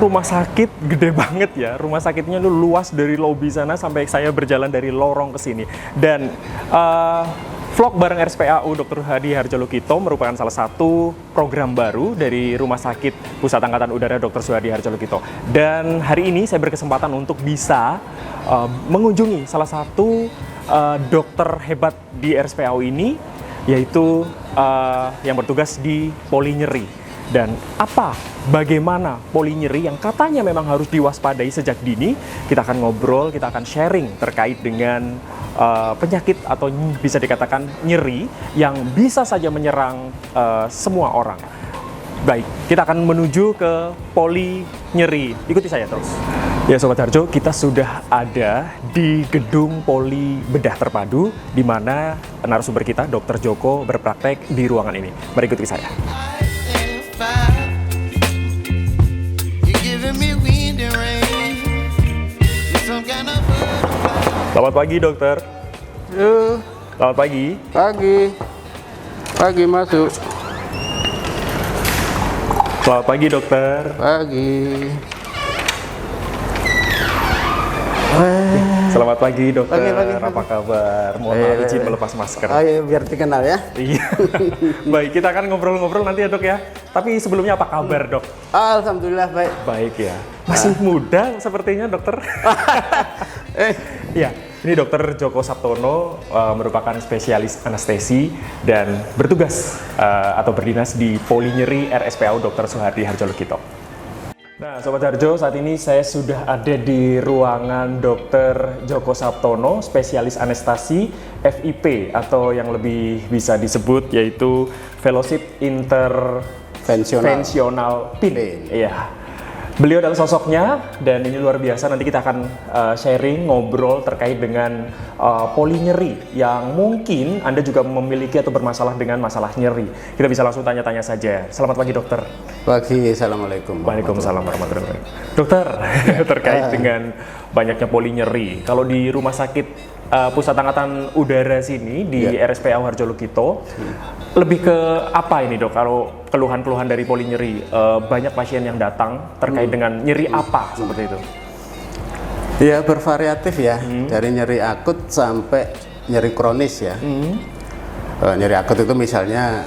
rumah sakit gede banget ya. Rumah sakitnya lu luas dari lobi sana sampai saya berjalan dari lorong ke sini. Dan vlog bareng RSPAU Dr. Hadi Harjolukito merupakan salah satu program baru dari Rumah Sakit Pusat Angkatan Udara Dr. Suhadi Harjolukito. Dan hari ini saya berkesempatan untuk bisa mengunjungi salah satu dokter hebat di RSPAU ini, yaitu yang bertugas di poli nyeri. Dan bagaimana poli nyeri yang katanya memang harus diwaspadai sejak dini, kita akan ngobrol, kita akan sharing terkait dengan penyakit atau bisa dikatakan nyeri yang bisa saja menyerang semua orang. Baik, kita akan menuju ke poli nyeri. Ikuti saya terus. Ya Sobat Harjo, kita sudah ada di gedung poli bedah terpadu, di mana narasumber kita, Dr. Joko, berpraktek di ruangan ini. Mari ikuti saya. Selamat pagi, dokter. Selamat pagi. Pagi masuk. Selamat pagi, dokter. Pagi. Selamat pagi, dokter. Pagi. Apa kabar? Mohon maaf izin melepas masker. Oh iya, biar dikenal ya. Iya. Baik, kita akan ngobrol-ngobrol nanti ya, dok ya. Tapi sebelumnya apa kabar, dok? Alhamdulillah baik. Baik ya. Masih muda sepertinya, dokter. Iya. Ini Dokter Joko Sabtono merupakan spesialis anestesi dan bertugas atau berdinas di poli nyeri RSPAU Dr. Suhadi Harjolukito. Nah, Sobat Harjo, saat ini saya sudah ada di ruangan Dr. Joko Sabtono, spesialis anestesi FIP atau yang lebih bisa disebut yaitu Fellowship Interventional PIN. Iya. Beliau adalah sosoknya dan ini luar biasa. Nanti kita akan sharing, ngobrol terkait dengan poli nyeri yang mungkin Anda juga memiliki atau bermasalah dengan masalah nyeri. Kita bisa langsung tanya-tanya saja. Selamat pagi, dokter. Pagi, assalamualaikum. Waalaikumsalam warahmatullahi wabarakatuh. Dokter, terkait dengan banyaknya poli nyeri, kalau di Rumah Sakit Pusat Angkatan Udara sini di RSPAU Harjolukito, lebih ke apa ini, dok? Kalau keluhan-keluhan dari poli nyeri, banyak pasien yang datang terkait dengan nyeri apa seperti itu? Ya, bervariatif ya, dari nyeri akut sampai nyeri kronis ya. Nyeri akut itu misalnya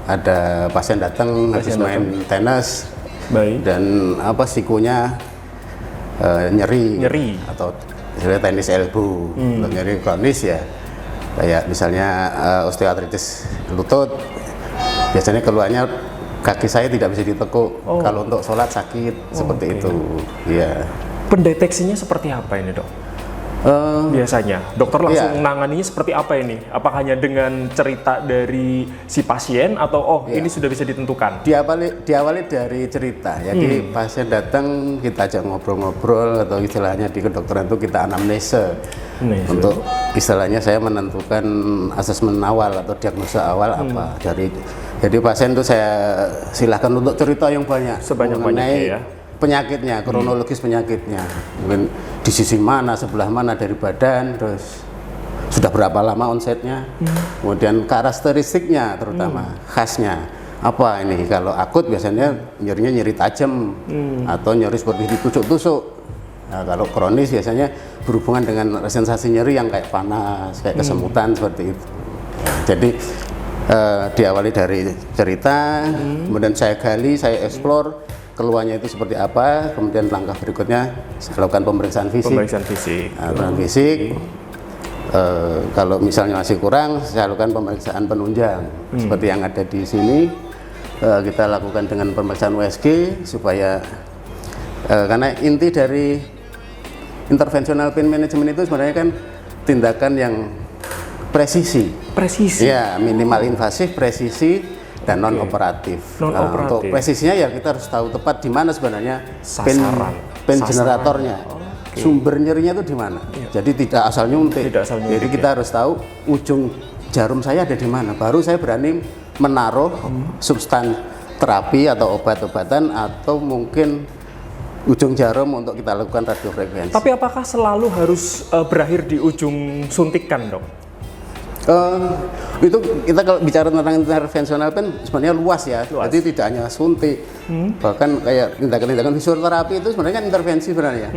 ada pasien datang habis main tenis, dan sikunya nyeri atau misalnya tenis elbow. Nyeri kronis ya, kayak misalnya osteoartritis lutut. Biasanya keluarnya kaki saya tidak bisa ditekuk. Kalau untuk sholat sakit seperti itu. Ya. Pendeteksinya seperti apa ini, dok? Biasanya dokter langsung menanganinya seperti apa ini? Apa hanya dengan cerita dari si pasien atau ini sudah bisa ditentukan? Diawali dari cerita. Jadi pasien datang, kita ajak ngobrol-ngobrol atau istilahnya di kedokteran itu kita anamnese. Untuk istilahnya saya menentukan asesmen awal atau diagnosa awal apa. Jadi pasien itu saya silahkan untuk cerita yang banyak sebanyak-banyaknya ya. Penyakitnya, kronologis penyakitnya, mungkin di sisi mana, sebelah mana dari badan, terus sudah berapa lama onsetnya, kemudian karakteristiknya terutama khasnya apa ini. Kalau akut biasanya nyerinya nyeri tajam atau nyeri seperti ditusuk-tusuk. Nah, kalau kronis biasanya berhubungan dengan sensasi nyeri yang kayak panas, kayak kesemutan seperti itu. Jadi diawali dari cerita, kemudian saya gali, saya explore keluarnya itu seperti apa, kemudian langkah berikutnya saya lakukan pemeriksaan fisik. Kalau misalnya masih kurang, saya lakukan pemeriksaan penunjang seperti yang ada di sini. Kita lakukan dengan pemeriksaan USG supaya karena inti dari interventional pain management itu sebenarnya kan tindakan yang presisi. Ya, minimal invasif, presisi, dan non operatif. Untuk presisinya ya kita harus tahu tepat di mana sebenarnya pain generatornya, sumber nyerinya itu di mana. Jadi tidak asal nyuntik. Jadi kita harus tahu ujung jarum saya ada di mana. Baru saya berani menaruh substan terapi atau obat-obatan atau mungkin ujung jarum untuk kita lakukan radiofrekuensi. Tapi apakah selalu harus berakhir di ujung suntikan, dok? Itu kita kalau bicara tentang intervensional kan sebenarnya luas ya. Jadi tidak hanya suntik, bahkan kayak tindakan-tindakan fisioterapi itu sebenarnya kan intervensi sebenarnya.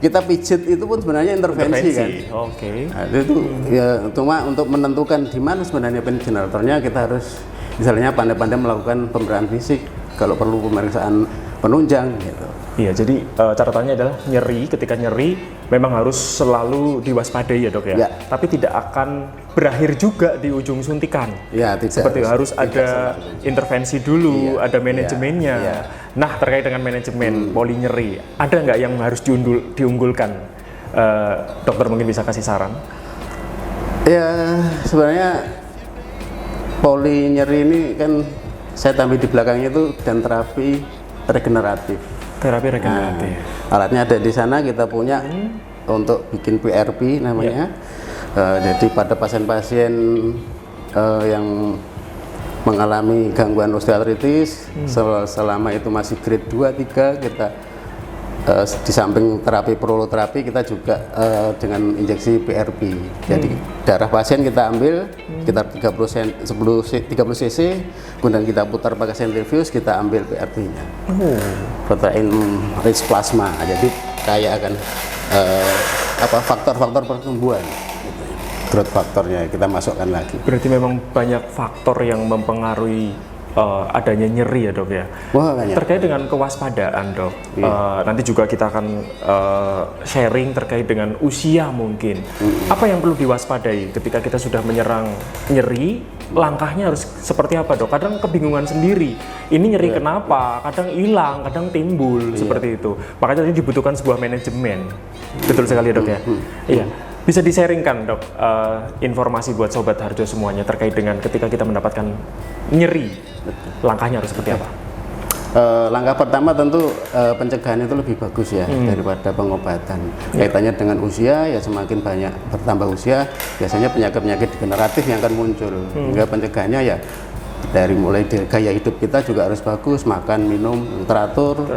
Kita pijit itu pun sebenarnya intervensi kan. Oke. Nah, itu ya cuma untuk menentukan di mana sebenarnya pain generatornya kita harus misalnya pandai-pandai melakukan pemeriksaan fisik, kalau perlu pemeriksaan penunjang gitu. Iya, jadi catatannya adalah nyeri, ketika nyeri memang harus selalu diwaspadai ya dok ya. Tapi tidak akan berakhir juga di ujung suntikan. Ya, tidak. Seperti harus ada intervensi dulu, ada manajemennya. Nah, terkait dengan manajemen poli nyeri, ada nggak yang harus diunggulkan? Dokter mungkin bisa kasih saran? Ya, sebenarnya poli nyeri ini kan saya tampil di belakangnya itu dan terapi regeneratif. Terapi regeneratif. Alatnya ada di sana, kita punya untuk bikin PRP namanya. Jadi pada pasien-pasien yang mengalami gangguan osteoartritis selama itu masih grade 2, 3 kita di samping terapi proloterapi kita juga dengan injeksi PRP. Jadi darah pasien kita ambil sekitar 30 cc, kemudian kita putar pakai sentrifuge, kita ambil PRP-nya. Protein rich plasma. Jadi kaya akan faktor-faktor pertumbuhan. Growth faktornya kita masukkan lagi. Berarti memang banyak faktor yang mempengaruhi adanya nyeri ya dok ya. Wah, banyak. Terkait dengan kewaspadaan dok, nanti juga kita akan sharing terkait dengan usia mungkin. Apa yang perlu diwaspadai ketika kita sudah menyerang nyeri? Langkahnya harus seperti apa dok? Kadang kebingungan sendiri. Ini nyeri kenapa? Kadang hilang, kadang timbul seperti itu. Makanya ini dibutuhkan sebuah manajemen. Betul sekali ya dok ya. Iya. Bisa di-sharingkan dok informasi buat sobat Harjo semuanya terkait dengan ketika kita mendapatkan nyeri, langkahnya harus seperti apa? Langkah pertama tentu pencegahan itu lebih bagus ya daripada pengobatan. Kaitannya dengan usia ya, semakin banyak bertambah usia biasanya penyakit-penyakit degeneratif yang akan muncul. Hingga pencegahannya ya dari mulai gaya hidup kita juga harus bagus, makan minum teratur,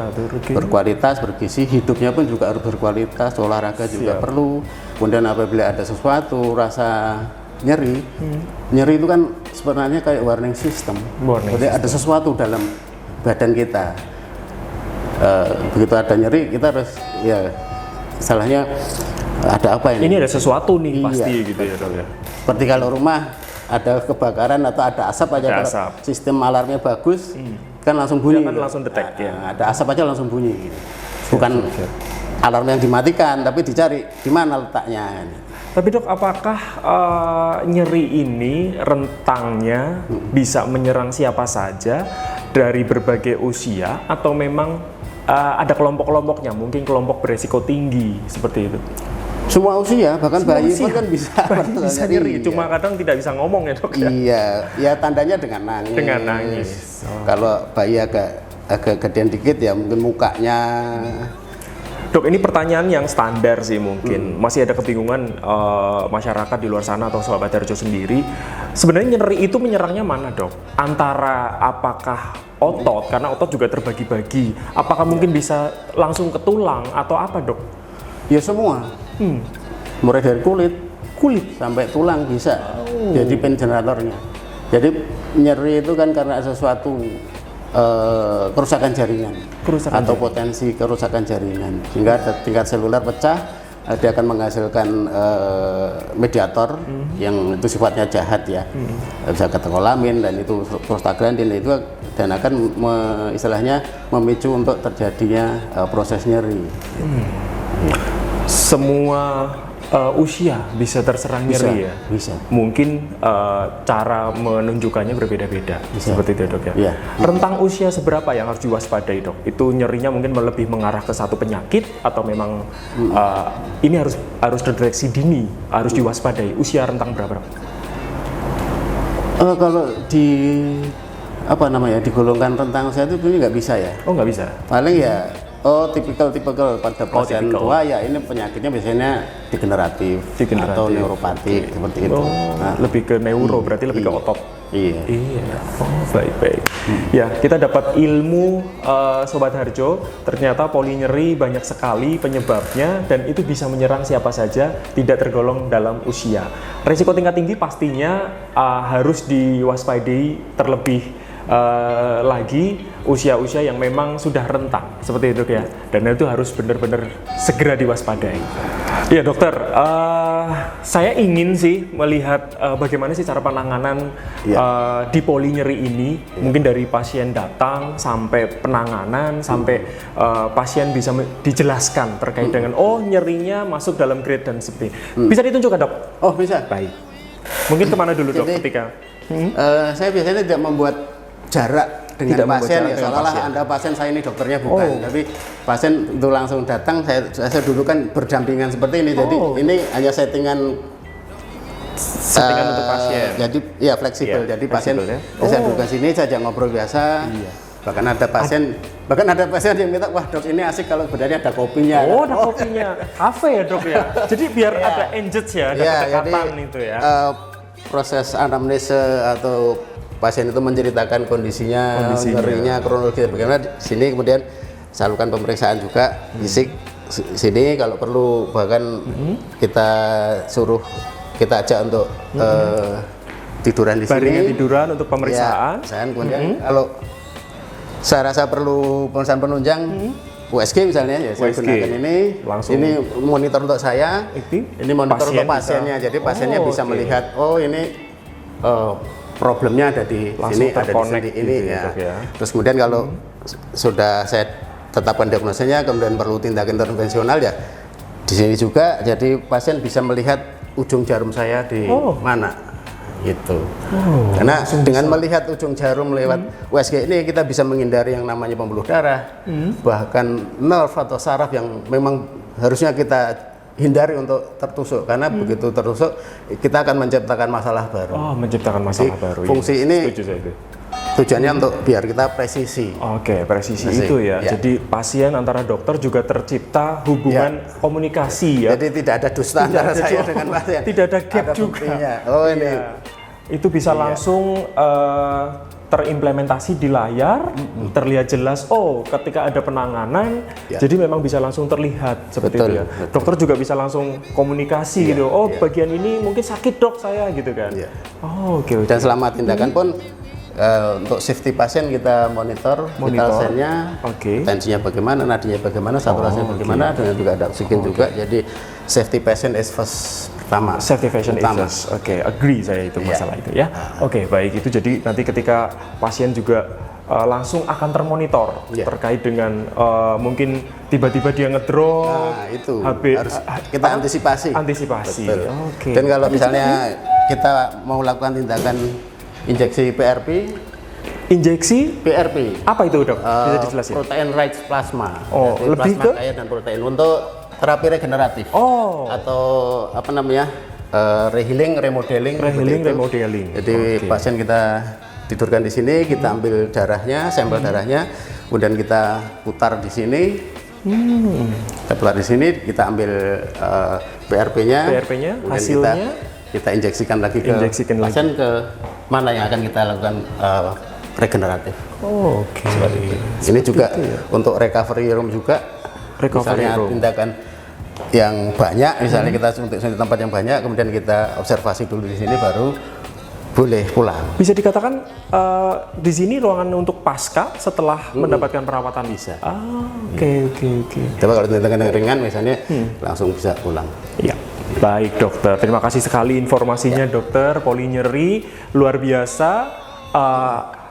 berkualitas, bergizi, hidupnya pun juga harus berkualitas, olahraga juga perlu. Kemudian apabila ada sesuatu rasa nyeri, nyeri itu kan sebenarnya kayak warning system. Jadi ada sesuatu dalam badan kita. Begitu ada nyeri kita harus ya salahnya ada apa ini? Ini ada sesuatu nih pasti gitu ya dok ya. Seperti kalau rumah ada kebakaran atau ada asap aja, kalau sistem alarmnya bagus kan langsung bunyi. Jangan langsung detek ya. Ada asap aja langsung bunyi. Bukan alarm yang dimatikan, tapi dicari di mana letaknya. Tapi dok, apakah nyeri ini rentangnya bisa menyerang siapa saja dari berbagai usia atau memang ada kelompok-kelompoknya? Mungkin kelompok beresiko tinggi seperti itu. Semua usia, bahkan bayi pun kan bisa. Bayi bisa nyeri, cuma kadang tidak bisa ngomong ya dok ya. Iya, ya tandanya dengan nangis. Dengan nangis. Kalau bayi agak gedean dikit ya mungkin mukanya. Dok, ini pertanyaan yang standar sih mungkin. Masih ada kebingungan masyarakat di luar sana atau sahabat Harjo sendiri. Sebenarnya nyeri itu menyerangnya mana dok? Antara apakah otot, karena otot juga terbagi-bagi. Apakah mungkin bisa langsung ke tulang atau apa dok? Ya semua. Mulai dari kulit sampai tulang bisa. Jadi pain generatornya. Jadi nyeri itu kan karena sesuatu kerusakan jaringan atau potensi kerusakan jaringan, sehingga tingkat seluler pecah, dia akan menghasilkan mediator yang itu sifatnya jahat ya, bisa katekolamin dan itu prostaglandin itu, dan akan istilahnya memicu untuk terjadinya proses nyeri. Semua usia bisa terserang nyeri ya? Bisa. Mungkin cara menunjukkannya berbeda-beda, seperti itu dok ya? Rentang usia seberapa yang harus diwaspadai dok? Itu nyerinya mungkin lebih mengarah ke satu penyakit atau memang ini harus terdeteksi dini, harus diwaspadai? Usia rentang berapa dok? Kalau digolongkan rentang usia itu nggak bisa ya? Oh nggak bisa? Paling ya Oh, tipikal pada pasien tipikal. tua ya ini penyakitnya biasanya degeneratif, Degeneratif. atau neuropatik seperti itu. Oh, lebih ke neuro, berarti lebih ke otot. Iya. Iya, oh baik. Ya, kita dapat ilmu Sobat Harjo, ternyata poli nyeri banyak sekali penyebabnya dan itu bisa menyerang siapa saja, tidak tergolong dalam usia. Risiko tingkat tinggi pastinya harus diwaspadai terlebih lagi usia-usia yang memang sudah rentang seperti itu ya, dan itu harus benar-benar segera diwaspadai. Ya dokter, saya ingin sih melihat bagaimana sih cara penanganan di poli nyeri ini, mungkin dari pasien datang sampai penanganan sampai pasien bisa dijelaskan terkait dengan nyerinya masuk dalam grade dan seperti bisa ditunjukkan dok? Oh bisa. Baik. Mungkin kemana dulu dok Jadi, ketika? Saya biasanya tidak membuat jarak dengan Tidak membuat pasien jarak ya, dengan seolah-olah pasien. Anda pasien, saya ini dokternya bukan. Tapi pasien itu langsung datang, saya dulu kan berdampingan seperti ini. Jadi ini hanya settingan Untuk pasien. Jadi ya fleksibel. Iya, Jadi pasien fleksibel, ya. saya duduk ke sini saja ngobrol biasa. Bahkan ada pasien yang minta, wah dok ini asik kalau sebenarnya ada kopinya. Oh, ada kopinya. Kafe ya dok ya. Jadi biar ada engage ya, ada kedekatan itu ya. Proses anamnese atau pasien itu menceritakan kondisinya, nyerinya, kronologi bagaimana di sini, kemudian salurkan pemeriksaan juga fisik sini kalau perlu, bahkan kita ajak untuk tiduran di Baringnya sini. tiduran untuk pemeriksaan. Ya, kemudian kalau saya rasa perlu pemeriksaan penunjang USG misalnya, ya saya USG. gunakan ini. Langsung. Ini monitor untuk saya. Ini monitor untuk pasiennya. Jadi pasiennya bisa melihat, oh ini problemnya ada di Langsung sini, ada di terconnect sini ini gitu ya, ya. dok ya. Terus kemudian kalau sudah saya tetapkan diagnosanya, kemudian perlu tindakan intervensional ya di sini juga. Jadi pasien bisa melihat ujung jarum saya di mana gitu. Karena dengan melihat ujung jarum lewat USG ini kita bisa menghindari yang namanya pembuluh darah, bahkan nerve atau saraf yang memang harusnya kita hindari untuk tertusuk, karena begitu tertusuk kita akan menciptakan masalah baru. Oh, menciptakan masalah baru. Fungsi ini Setuju saya itu. tujuannya untuk biar kita presisi. Oke, presisi itu ya. Jadi pasien antara dokter juga tercipta hubungan komunikasi ya. Jadi tidak ada dusta antara ada saya dua- dengan pasien. tidak ada gap juga. buktinya. Oh ini. Iya. Itu bisa langsung terimplementasi di layar, terlihat jelas. Oh, ketika ada penanganan, jadi memang bisa langsung terlihat seperti Betul, itu ya. betul. Dokter juga bisa langsung komunikasi gitu. Oh, bagian ini mungkin sakit dok saya gitu kan. Iya. Oh, oke. Dan selama tindakan pun untuk safety pasien kita monitor vital sign-nya, tensinya bagaimana, nadinya bagaimana, saturasinya bagaimana, dan juga ada oksigen juga. Jadi safety patient is first pertama. Safety fashion utama. is oke, agree saya itu masalah itu ya. Oke, baik itu jadi nanti ketika pasien juga langsung akan termonitor terkait dengan mungkin tiba-tiba dia ngedrop, Nah, itu HB, harus kita antisipasi. Antisipasi. Betul. Oke. Dan kalau misalnya kita mau lakukan tindakan injeksi PRP, apa itu dok? Bisa dijelasin? protein rich plasma. Oh, Jadi lebih plasma ke? kaya dan protein untuk terapi regeneratif. Oh, Atau apa namanya? Rehealing, remodeling. seperti itu. remodeling. Jadi pasien kita tidurkan di sini, kita ambil darahnya, sampel darahnya, kemudian kita putar di sini. Kita putar di sini, kita ambil PRP-nya, PRP-nya, kemudian hasilnya? kita injeksikan lagi ke pasien ke mana yang akan kita lakukan regeneratif. Oh, oke. Ini juga untuk recovery room juga. Recovery Misalnya room. tindakan yang banyak, misalnya kita suntik tempat yang banyak, kemudian kita observasi dulu di sini baru boleh pulang. Bisa dikatakan di sini ruangan untuk pasca setelah mendapatkan perawatan. Bisa. Oke. Coba kalau tindakan yang ringan misalnya langsung bisa pulang. Ya, baik dokter. Terima kasih sekali informasinya dokter. Poli nyeri luar biasa.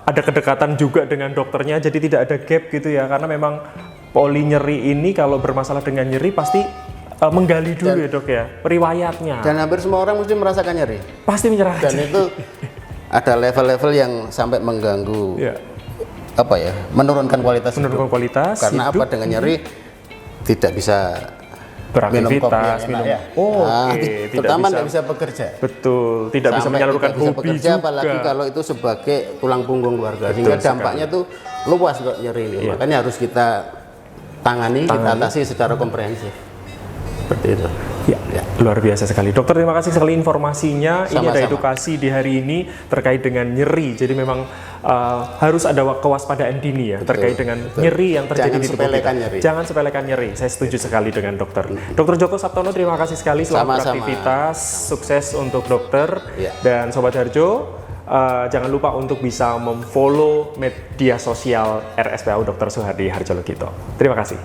Ada kedekatan juga dengan dokternya, jadi tidak ada gap gitu ya. Karena memang poli nyeri ini kalau bermasalah dengan nyeri pasti menggali dulu ya dok ya, riwayatnya. Dan hampir semua orang mesti merasakan nyeri. Pasti menyerah. Dan itu ada level-level yang sampai mengganggu, apa ya, menurunkan kualitas hidup. Karena hidup. apa, dengan nyeri tidak bisa beraktivitas, minum kopi yang enak, ya. Oke, terutama tidak bisa bekerja. Betul, tidak bisa Sampai menyalurkan tidak bisa hobi bekerja, juga. apalagi kalau itu sebagai tulang punggung keluarga. Sehingga dampaknya tuh luas kok nyeri ini. Makanya harus kita tangani, kita atasi secara komprehensif. Seperti itu. Ya, luar biasa sekali. Dokter, terima kasih sekali informasinya. Ini ada Sama-sama. edukasi di hari ini terkait dengan nyeri. Jadi memang harus ada kewaspadaan dini ya terkait dengan nyeri yang terjadi Jangan di tubuh sepelekan kita. nyeri. Jangan sepelekan nyeri. Saya setuju sekali dengan dokter. Dokter Joko Sabtono, terima kasih sekali. Selamat Sama-sama. beraktivitas. Sukses untuk dokter. Ya. Dan Sobat Harjo, jangan lupa untuk bisa memfollow media sosial RSPAU Dr. Suhardi Harjolukito. Terima kasih.